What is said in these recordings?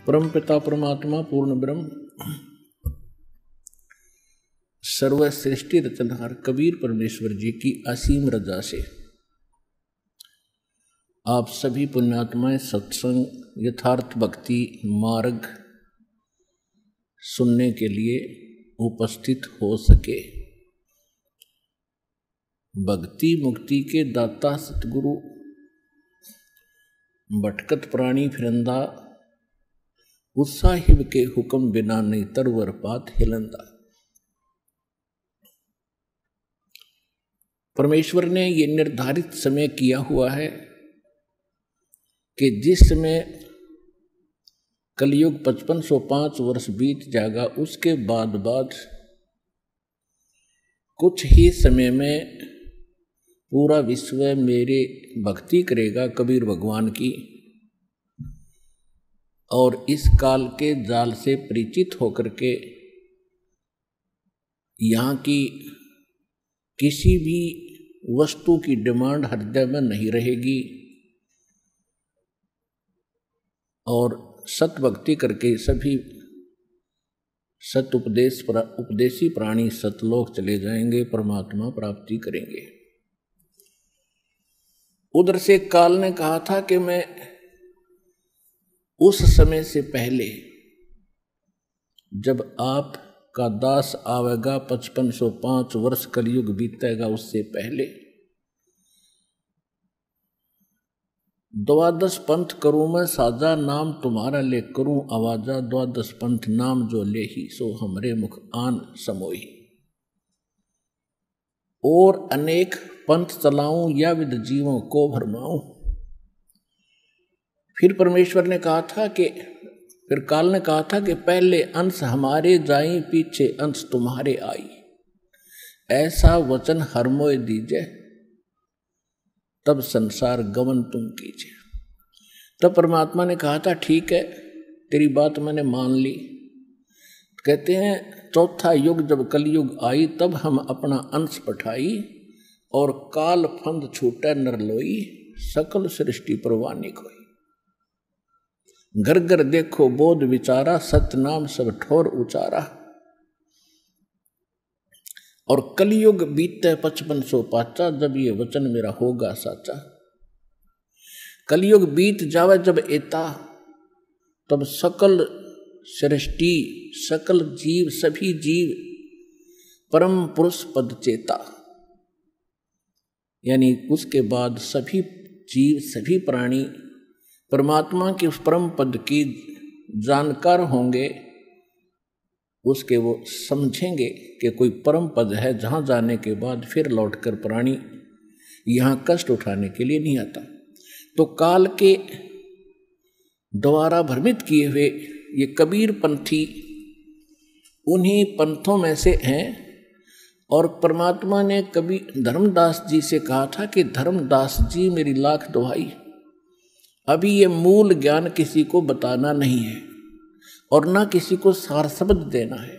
परम पिता परमात्मा पूर्ण ब्रह्म सर्व सृष्टि रचनहार कबीर परमेश्वर जी की असीम रजा से आप सभी पुण्यात्माएं सत्संग यथार्थ भक्ति मार्ग सुनने के लिए उपस्थित हो सके। भक्ति मुक्ति के दाता सतगुरु भटकत प्राणी फिरंदा उत्साहिब के हुक्म बिना नहीं तरवर पात हिलंदा। परमेश्वर ने ये निर्धारित समय किया हुआ है कि जिस समय कलयुग 5505 वर्ष बीत जाएगा उसके बाद कुछ ही समय में पूरा विश्व मेरे भक्ति करेगा कबीर भगवान की, और इस काल के जाल से परिचित होकर के यहाँ की किसी भी वस्तु की डिमांड हृदय में नहीं रहेगी और सत भक्ति करके सभी सत उपदेशी प्राणी सतलोक चले जाएंगे, परमात्मा प्राप्ति करेंगे। उधर से काल ने कहा था कि मैं उस समय से पहले जब आप का दास आवेगा 5505 वर्ष कलयुग बीतेगा उससे पहले द्वादश पंथ करूं मैं साजा नाम तुम्हारा ले करूं आवाजा द्वादश पंथ नाम जो ले ही सो हमरे मुख आन समोही। और अनेक पंथ चलाऊं या विद जीवों को भरमाऊं। फिर परमेश्वर ने कहा था कि फिर काल ने कहा था कि पहले अंश हमारे जाई पीछे अंश तुम्हारे आई, ऐसा वचन हर मोय दीजे तब संसार गमन तुम कीजिए। तब परमात्मा ने कहा था ठीक है तेरी बात मैंने मान ली। कहते हैं चौथा युग जब कलयुग आई तब हम अपना अंश पठाई और काल फंद छूटे नरलोई सकल सृष्टि परवानी कोई। घर घर देखो बोध विचारा सतनाम सब ठोर उचारा। और कलयुग बीते 5505 जब ये वचन मेरा होगा साचा। कलयुग बीत जावे जब एता तब सकल सृष्टि सकल जीव सभी जीव परम पुरुष पद चेता, यानी उसके बाद सभी जीव सभी प्राणी परमात्मा के उस परम पद की जानकार होंगे। उसके वो समझेंगे कि कोई परम पद है जहाँ जाने के बाद फिर लौटकर प्राणी यहाँ कष्ट उठाने के लिए नहीं आता। तो काल के द्वारा भ्रमित किए हुए ये कबीर पंथी उन्हीं पंथों में से हैं। और परमात्मा ने कभी धर्मदास जी से कहा था कि धर्मदास जी मेरी लाख दुहाई, अभी ये मूल ज्ञान किसी को बताना नहीं है और ना किसी को सार शब्द देना है।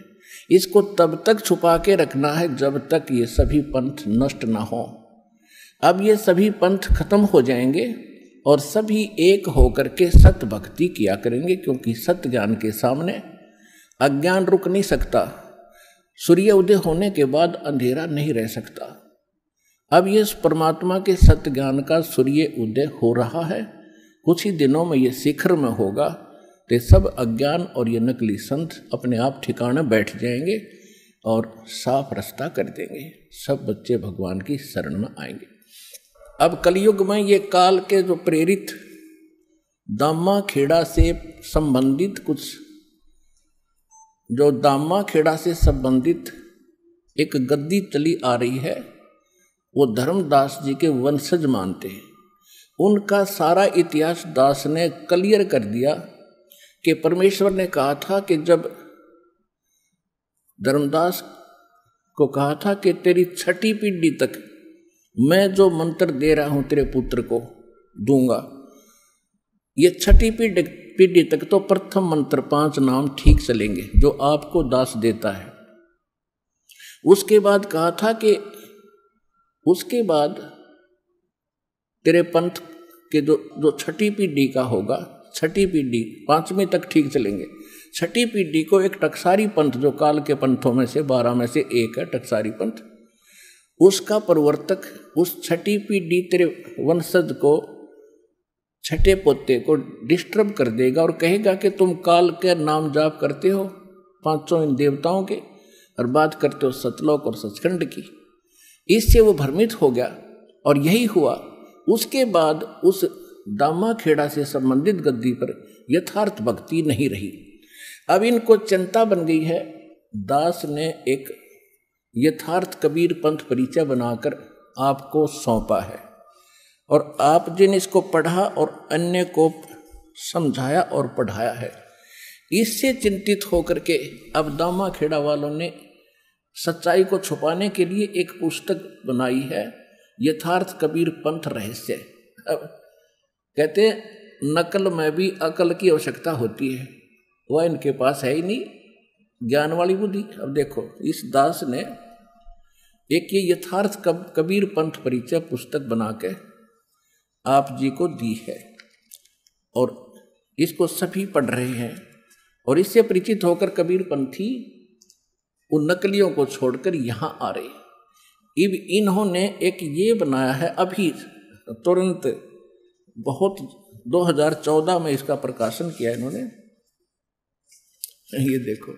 इसको तब तक छुपा के रखना है जब तक ये सभी पंथ नष्ट ना हो। अब ये सभी पंथ खत्म हो जाएंगे और सभी एक होकर के सत भक्ति किया करेंगे, क्योंकि सत्य ज्ञान के सामने अज्ञान रुक नहीं सकता। सूर्य उदय होने के बाद अंधेरा नहीं रह सकता। अब ये परमात्मा के सत्य ज्ञान का सूर्य उदय हो रहा है, कुछ ही दिनों में ये शिखर में होगा। तो सब अज्ञान और ये नकली संत अपने आप ठिकाने बैठ जाएंगे और साफ रास्ता कर देंगे। सब बच्चे भगवान की शरण में आएंगे। अब कलयुग में ये काल के जो प्रेरित दामा खेड़ा से संबंधित कुछ जो दामा खेड़ा से संबंधित एक गद्दी चली आ रही है, वो धर्मदास जी के वंशज मानते हैं। उनका सारा इतिहास दास ने क्लियर कर दिया कि परमेश्वर ने कहा था कि जब धर्मदास को कहा था कि तेरी छठी पीढ़ी तक मैं जो मंत्र दे रहा हूं तेरे पुत्र को दूंगा। ये छठी पीढ़ी तक तो प्रथम मंत्र 5 नाम ठीक चलेंगे जो आपको दास देता है। उसके बाद कहा था कि उसके बाद तेरे पंथ कि जो छठी पीढ़ी का होगा छठी पीढ़ी, 5वीं तक ठीक चलेंगे। छठी पीढ़ी को एक टकसारी पंथ, जो काल के पंथों में से 12 में से एक है टकसारी पंथ, उसका प्रवर्तक उस छठी पीढ़ी तेरे वंशज को, छठे पोते को डिस्टर्ब कर देगा और कहेगा कि तुम काल के नाम जाप करते हो 500 इन देवताओं के और बात करते हो सतलोक और सचखंड की। इससे वो भ्रमित हो गया और यही हुआ। उसके बाद उस दामाखेड़ा से संबंधित गद्दी पर यथार्थ भक्ति नहीं रही। अब इनको चिंता बन गई है। दास ने एक यथार्थ कबीर पंथ परिचय बनाकर आपको सौंपा है और आप जिन इसको पढ़ा और अन्य को समझाया और पढ़ाया है, इससे चिंतित होकर के अब दामाखेड़ा वालों ने सच्चाई को छुपाने के लिए एक पुस्तक बनाई है, यथार्थ कबीर पंथ रहस्य। अब कहते नकल में भी अकल की आवश्यकता होती है, वह इनके पास है ही नहीं, ज्ञान वाली बुद्धि। अब देखो इस दास ने एक ये यथार्थ कबीर पंथ परिचय पुस्तक बना के आप जी को दी है और इसको सभी पढ़ रहे हैं और इससे परिचित होकर कबीर पंथी उन नकलियों को छोड़कर यहाँ आ रहे। अब इन्होंने एक ये बनाया है अभी तुरंत, बहुत 2014 में इसका प्रकाशन किया इन्होंने। ये देखो,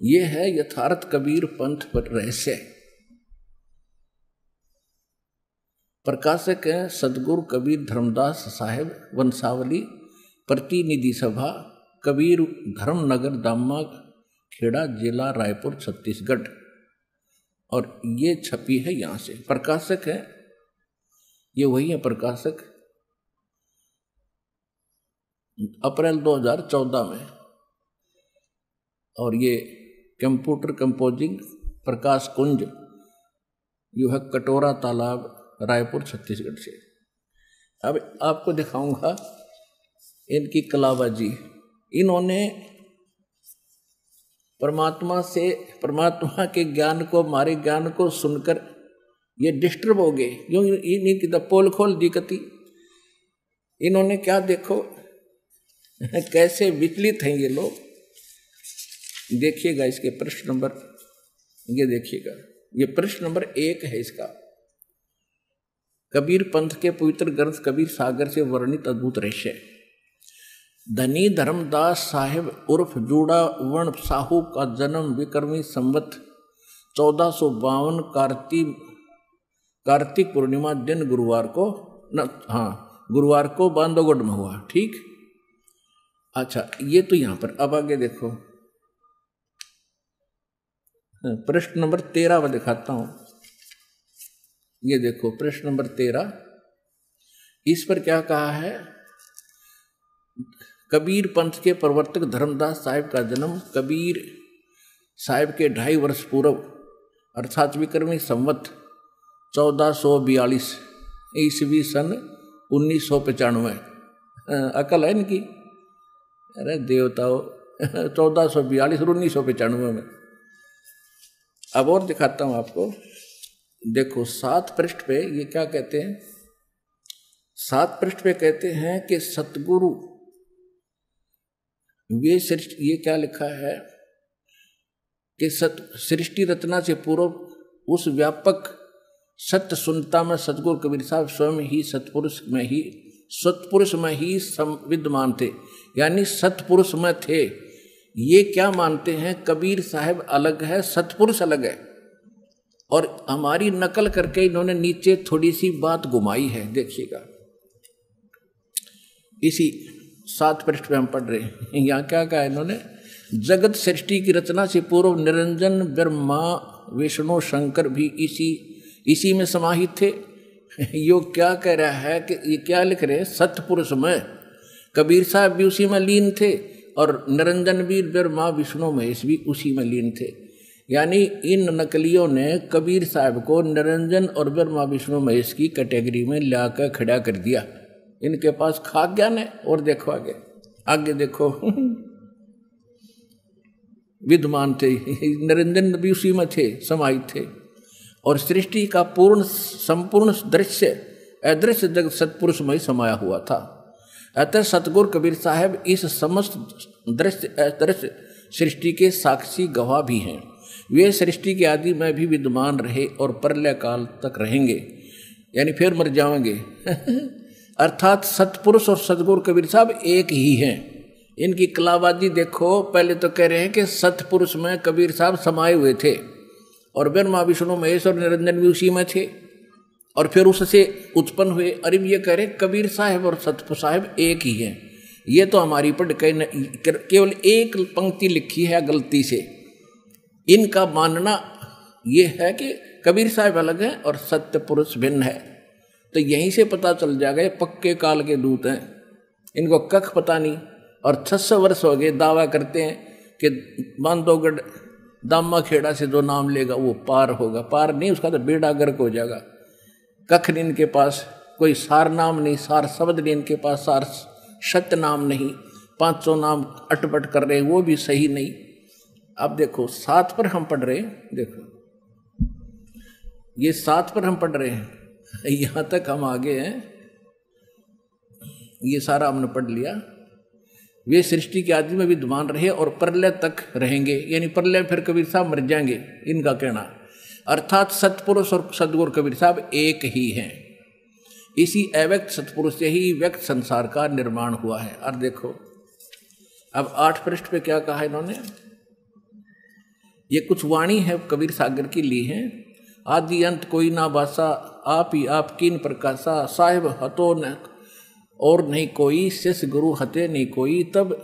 ये है यथार्थ कबीर पंथ पर रहस्य। प्रकाशक है सदगुरु कबीर धर्मदास साहेब, वंशावली, प्रतिनिधि सभा, कबीर धर्मनगर, दामा खेड़ा, जिला रायपुर, छत्तीसगढ़। और ये छपी है यहाँ से। प्रकाशक है ये वही है प्रकाशक, अप्रैल 2014 में। और ये कंप्यूटर कंपोजिंग प्रकाश कुंज, यो है कटोरा तालाब, रायपुर, छत्तीसगढ़ से। अब आपको दिखाऊंगा इनकी कलाबाजी। इन्होंने परमात्मा के ज्ञान को, हमारे ज्ञान को सुनकर ये डिस्टर्ब हो गए, क्यों इनकी तो पोल खोल दी कती। इन्होंने क्या देखो कैसे विचलित हैं ये लोग। देखिएगा इसके प्रश्न नंबर, ये देखिएगा, ये प्रश्न नंबर 1 है इसका। कबीर पंथ के पवित्र ग्रंथ कबीर सागर से वर्णित अद्भुत रहस्य। धनी धर्मदास साहेब उर्फ जूड़ा वर्ण साहू का जन्म विक्रमी संवत 1452 कार्तिक पूर्णिमा दिन गुरुवार को बांधवगढ़ में हुआ। ठीक, अच्छा ये तो यहाँ पर। अब आगे देखो प्रश्न नंबर 13 में दिखाता हूँ। ये देखो प्रश्न नंबर 13, इस पर क्या कहा है। कबीर पंथ के प्रवर्तक धर्मदास साहिब का जन्म कबीर साहिब के 2.5 वर्ष पूर्व अर्थात विक्रमी संवत 1442 ईस्वी सन 1995। अकल है इनकी, अरे देवताओं 1442 और 1995 में। अब और दिखाता हूँ आपको। देखो 7 पृष्ठ पे ये क्या कहते हैं। 7 पृष्ठ पे कहते हैं कि सतगुरु वे सृष्टि, ये क्या लिखा है कि सृष्टि रचना से पूर्व उस व्यापक सत्य सुनता में सतगुरु कबीर साहब स्वयं ही सतपुरुष में ही विद्यमान थे, यानी सतपुरुष में थे। ये क्या मानते हैं, कबीर साहब अलग है, सतपुरुष अलग है। और हमारी नकल करके इन्होंने नीचे थोड़ी सी बात घुमाई है, देखिएगा। इसी 7 पृष्ठ पे हम पढ़ रहे हैं। यहाँ क्या कहा इन्होंने, जगत सृष्टि की रचना से पूर्व निरंजन ब्रह्मा विष्णु शंकर भी इसी में समाहित थे। यो क्या कह रहा है कि ये क्या लिख रहे हैं, सतपुरुष में कबीर साहब भी उसी में लीन थे और निरंजन भी ब्रह्मा विष्णु महेश भी उसी में लीन थे। यानी इन नकलियों ने कबीर साहब को निरंजन और ब्रह्मा विष्णु महेश की कैटेगरी में लाकर खड़ा कर दिया। इनके पास खाक ज्ञान है। और देखो आगे देखो विद्यमान थे, निरंजन भी उसी में थे, समाहित थे। और सृष्टि का संपूर्ण दृश्य अदृश्य जगत सत्पुरुष में समाया हुआ था। अतः सतगुरु कबीर साहब इस समस्त दृश्य सृष्टि के साक्षी गवाह भी हैं। वे सृष्टि के आदि में भी विद्यमान रहे और प्रलय काल तक रहेंगे, यानी फिर मर जाएंगे। अर्थात सतपुरुष और सतगुरु कबीर साहब एक ही हैं। इनकी कलाबाजी देखो, पहले तो कह रहे हैं कि सतपुरुष में कबीर साहब समाये हुए थे और ब्रह्मा विष्णु महेश और निरंजन भी उसी में थे और फिर उससे उत्पन्न हुए। अरे ये कह रहे कबीर साहब और सतपुर साहब एक ही हैं। ये तो हमारी पर केवल एक पंक्ति लिखी है गलती से। इनका मानना ये है कि कबीर साहब अलग हैं और सत्य पुरुष भिन्न है। तो यहीं से पता चल जाएगा ये पक्के काल के दूत हैं। इनको कख पता नहीं और 600 वर्ष हो गए दावा करते हैं कि बांधवगढ़ दामा खेड़ा से जो नाम लेगा वो पार होगा। पार नहीं, उसका तो बेड़ा गर्क हो जाएगा। कख नहीं इनके पास, कोई सार नाम नहीं, सार शब्द नहीं इनके पास, सार सत्य नाम नहीं। 500 नाम अटपट कर रहे हैं, वो भी सही नहीं। अब देखो 7 पर हम पढ़ रहे हैं, देखो ये 7 पर हम पढ़ रहे हैं, यहाँ तक हम आगे हैं। ये सारा हमने पढ़ लिया। वे सृष्टि के आदि में विद्यमान रहे और प्रलय तक रहेंगे, यानी प्रलय फिर कबीर साहब मर जाएंगे, इनका कहना। अर्थात सतपुरुष और सदगुरु कबीर साहब एक ही हैं। इसी अव्यक्त सतपुरुष से ही व्यक्त संसार का निर्माण हुआ है। और देखो अब 8 पृष्ठ पे क्या कहा इन्होंने। ये कुछ वाणी है कबीर सागर की ली है। आदि अंत कोई ना बासा, आप ही आप कीन प्रकाशा, साहिब हतो न और नहीं कोई, शिष्य गुरु हते नहीं कोई, तब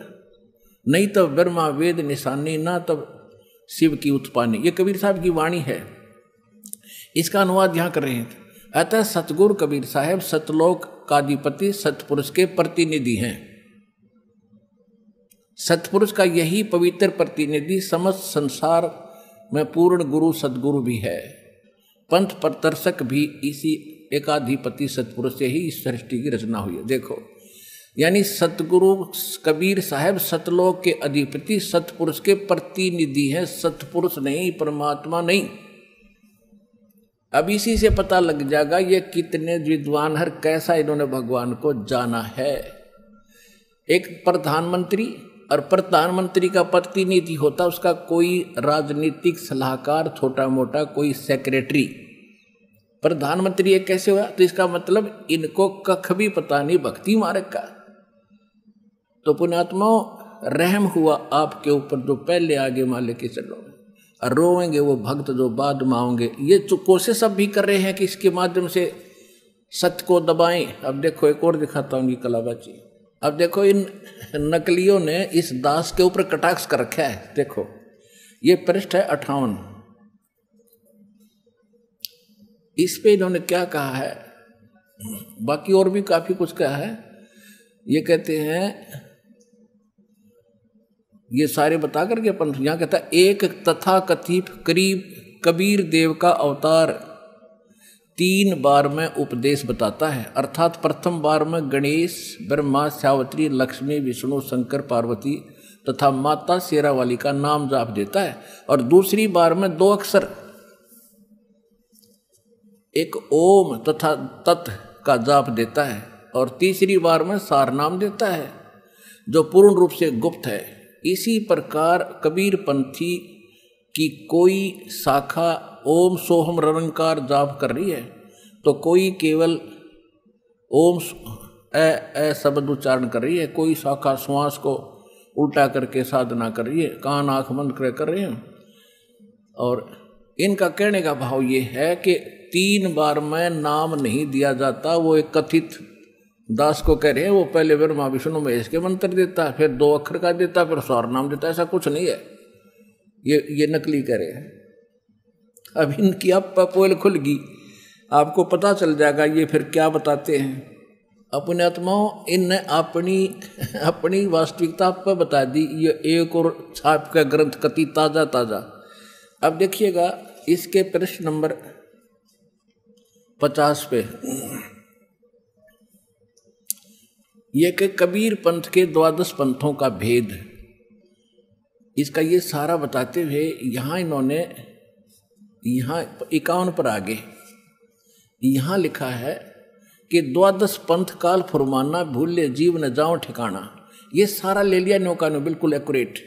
नहीं तब ब्रह्मा वेद निशानी, ना तब शिव की उत्पानी। ये कबीर साहब की वाणी है, इसका अनुवाद यहाँ कर रहे हैं। अतः सतगुरु कबीर साहब सतलोक काधिपति सतपुरुष के प्रतिनिधि हैं। सतपुरुष का यही पवित्र प्रतिनिधि समस्त संसार में पूर्ण गुरु सतगुरु भी है। पंथ प्रदर्शक भी इसी एकाधिपति सतपुरुष से ही इस सृष्टि की रचना हुई है। देखो यानी सतगुरु कबीर साहब सतलोक के अधिपति सतपुरुष के प्रतिनिधि हैं, सतपुरुष नहीं, परमात्मा नहीं। अब इसी से पता लग जाएगा ये कितने विद्वान हर कैसा इन्होंने भगवान को जाना है। एक प्रधानमंत्री और प्रधानमंत्री का प्रतिनिधि होता, उसका कोई राजनीतिक सलाहकार, छोटा मोटा कोई सेक्रेटरी। प्रधानमंत्री एक कैसे हुआ, तो इसका मतलब इनको कख भी पता नहीं भक्ति मार्ग का। तो पुण्यात्माओं रहम हुआ आपके ऊपर जो पहले आगे मान लेके चलो, और रोएंगे वो भक्त जो बाद में आओगे। ये कोशिश अब भी कर रहे हैं कि इसके माध्यम से सत्य को दबाएं। अब देखो एक और दिखाता हूँ कलाबाजी। अब देखो इन नकलियों ने इस दास के ऊपर कटाक्ष कर रखा है। देखो ये पृष्ठ है 58, इस पे इन्होंने क्या कहा है, बाकी और भी काफी कुछ कहा है। ये कहते हैं, ये सारे बता करके अपन यहाँ कहता है एक तथा कथित करीब कबीर देव का अवतार 3 बार में उपदेश बताता है। अर्थात प्रथम बार में गणेश, ब्रह्मा, सावित्री, लक्ष्मी, विष्णु, शंकर, पार्वती तथा माता शेरावाली का नाम जाप देता है, और दूसरी बार में 2 अक्षर, एक ओम तथा तत् का जाप देता है, और तीसरी बार में सार नाम देता है जो पूर्ण रूप से गुप्त है। इसी प्रकार कबीर पंथी की कोई शाखा ओम सोहम रंकार जाप कर रही है, तो कोई केवल ओम ए शब्द उच्चारण कर रही है, कोई शाखा श्वास को उल्टा करके साधना कर रही है, कान आँख बंद कर रहे हैं। और इनका कहने का भाव ये है कि 3 बार में नाम नहीं दिया जाता। वो एक कथित दास को कह रहे हैं, वो पहले ब्रह्मा विष्णु महेश के मंत्र देता है, फिर 2 अक्षर का देता है, फिर स्वर नाम देता है। ऐसा कुछ नहीं है, ये नकली कह रहे हैं। अब इनकी अब पोल खुल गई, आपको पता चल जाएगा ये फिर क्या बताते हैं। अपने आत्माओं इनने अपनी वास्तविकता आप पर बता दी। ये एक और छाप का ग्रंथ कति ताजा ताजा। अब देखिएगा इसके प्रश्न नंबर 50 पे ये कि कबीर पंथ के 12 पंथों का भेद, इसका ये सारा बताते हुए यहाँ इन्होंने यहाँ 51 पर आगे यहाँ लिखा है कि द्वादश पंथ काल फुरमाना, भूले जीव न जाओ ठिकाना। ये सारा ले लिया नौका ने, बिल्कुल एक्यूरेट।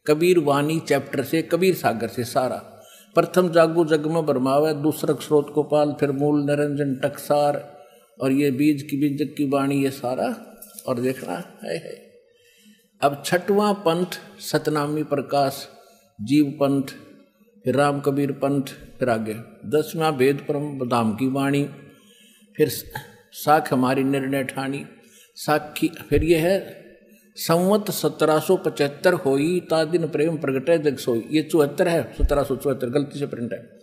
कबीर वाणी चैप्टर से, कबीर सागर से सारा। प्रथम जागू जग में बरमावे, दूसरा स्रोत गोपाल, फिर मूल निरंजन टकसार, और ये बीज की बीजक की वाणी, ये सारा। और देखना है। अब छठवां पंथ सतनामी प्रकाश जीव पंथ, फिर राम कबीर पंथ, फिर आगे 10वां वेद परम धाम की वाणी, फिर साख हमारी निर्णय ठानी साखी। फिर ये है संवत 1775 होई, ता दिन प्रेम प्रगटे जग सोई। ये 74 है, 1774 गलती से प्रिंट है।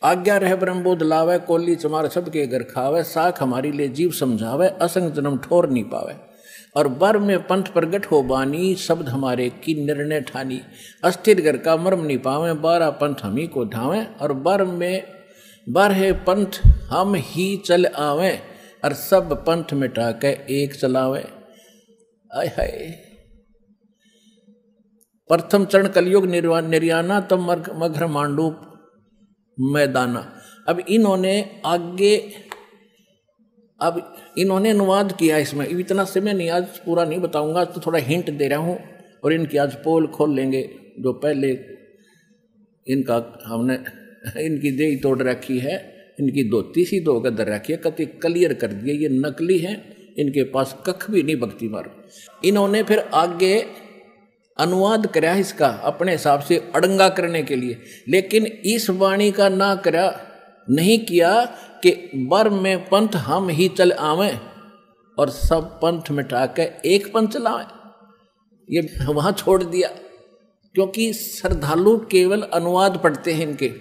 आज्ञा रह ब्रह्म बोध लावे, कोली चमार सबके घर खावे, साख हमारी ले जीव समझावे, असंग जन्म ठोर नहीं पावे। और बर में पंथ प्रगट हो बानी, शब्द हमारे की निर्णय ठानी, अस्थिर घर का मर्म नहीं पावे, 12 पंथ हम ही को ढावे। और बर में बर है पंथ हम ही चल आवे, और सब पंथ मिटा के एक चलावे। आय हाय। प्रथम चरण कलयुग निर्याना, तब मघर मांडू मैदाना। अब इन्होंने अनुवाद किया इसमें। इतना समय नहीं, आज पूरा नहीं बताऊंगा, तो थोड़ा हिंट दे रहा हूँ। और इनकी आज पोल खोल लेंगे, जो पहले इनका हमने इनकी देही तोड़ रखी है, इनकी धोती सी धो कर रखी है, कति क्लियर कर दिया ये नकली है, इनके पास कख भी नहीं भक्ति मार्ग। इन्होंने फिर आगे अनुवाद करा इसका अपने हिसाब से अड़ंगा करने के लिए, लेकिन इस वाणी का ना करा नहीं किया कि बर में पंथ हम ही चल आवे, और सब पंथ मिटा के एक पंथ चलावे। ये वहां छोड़ दिया, क्योंकि श्रद्धालु केवल अनुवाद पढ़ते हैं, इनके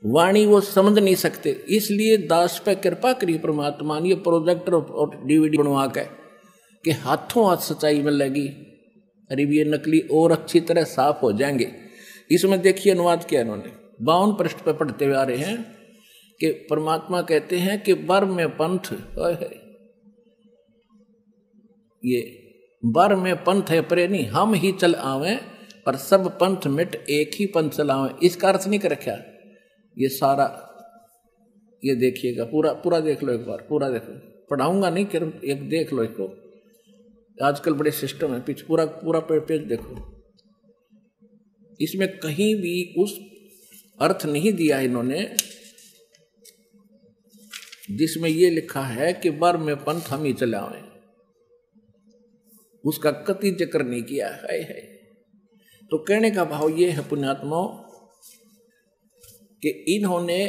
वाणी वो समझ नहीं सकते। इसलिए दास पे कृपा करी परमात्मा ने, ये प्रोजेक्टर और DVD बनवा के कि हाथों हाथ सच्चाई मिलेगी। अरे ये नकली और अच्छी तरह साफ हो जाएंगे। इसमें देखिए अनुवाद किया इन्होंने, 52 पृष्ठ पे पढ़ते हुए आ रहे हैं कि परमात्मा कहते हैं कि बर में पंथ, ये बर में पंथ है प्रेमी, हम ही चल आवे, पर सब पंथ मिट एक ही पंथ चलावे। इसका अर्थ नहीं कर रखा ये सारा। ये देखिएगा, पूरा पूरा देख लो एक बार, पूरा देखो, पढ़ाऊंगा नहीं, एक देख लो इसको। आजकल बड़े सिस्टम है, पीछे पूरा पूरा पेज देखो। इसमें कहीं भी उस अर्थ नहीं दिया इन्होंने जिसमें ये लिखा है कि बर में पंथ हम ही चलावे, उसका कति जिक्र नहीं किया है। तो कहने का भाव ये है पुण्यात्माओं कि इन्होंने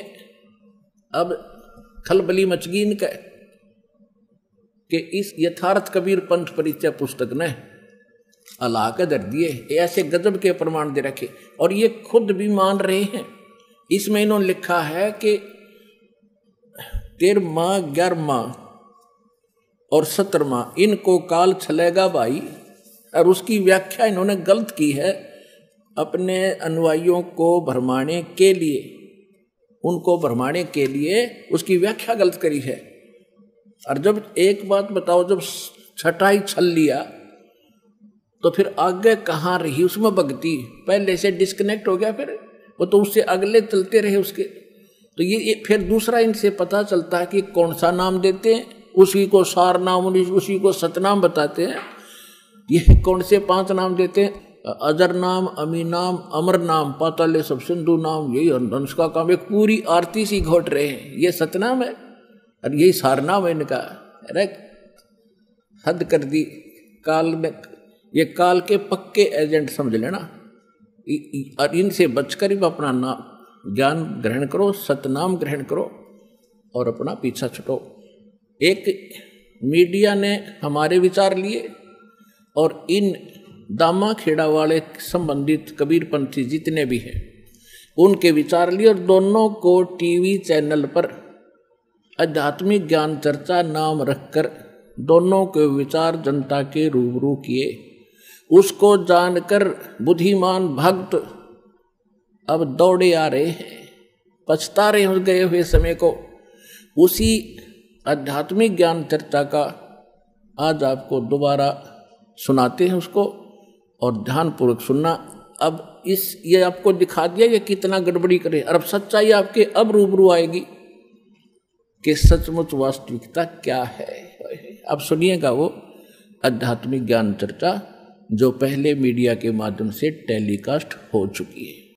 अब खलबली मचगी इनका कि इस यथार्थ कबीर पंथ परिचय पुस्तक ने अला के दर दिए, ऐसे गजब के प्रमाण दे रखे, और ये खुद भी मान रहे हैं। इसमें इन्होंने लिखा है कि 13वां 11वां और 17वां इनको काल चलेगा भाई, और उसकी व्याख्या इन्होंने गलत की है अपने अनुयायियों को भरमाने के लिए, उनको भरमाने के लिए उसकी व्याख्या गलत करी है। और जब एक बात बताओ, जब छटाई छल लिया तो फिर आगे कहाँ रही उसमें भक्ति, पहले से डिस्कनेक्ट हो गया, फिर वो तो उससे अगले चलते रहे उसके। तो ये फिर दूसरा इनसे पता चलता है कि कौन सा नाम देते हैं, उसी को सार नाम, उसी को सतनाम बताते हैं। ये कौन से 5 नाम देते हैं, अजर नाम, अमी नाम, अमर नाम, पाताले सब सिंधु नाम, यही हंस का काम, एक पूरी आरती सी घोट रहे हैं। ये सतनाम है और यही सारनाम है इनका। अरे हद कर दी काल में, ये काल के पक्के एजेंट समझ लेना। और इनसे बचकर ही अपना नाम ज्ञान ग्रहण करो, सतनाम ग्रहण करो और अपना पीछा छुटो। एक मीडिया ने हमारे विचार लिए और इन दामा खेड़ा वाले संबंधित कबीरपंथी जितने भी हैं उनके विचार लिए, और दोनों को टीवी चैनल पर आध्यात्मिक ज्ञान चर्चा नाम रखकर दोनों के विचार जनता के रूबरू किए। उसको जानकर बुद्धिमान भक्त अब दौड़े आ रहे हैं, पछता रहे हो गए हुए समय को। उसी आध्यात्मिक ज्ञान चर्चा का आज आपको दोबारा सुनाते हैं उसको, और ध्यानपूर्वक सुनना। अब ये आपको दिखा दिया कि कितना गड़बड़ी करे, और अब सच्चाई आपके अब रूबरू आएगी। कि सचमुच वास्तविकता क्या है। अब सुनिएगा वो आध्यात्मिक ज्ञान चर्चा जो पहले मीडिया के माध्यम से टेलीकास्ट हो चुकी है।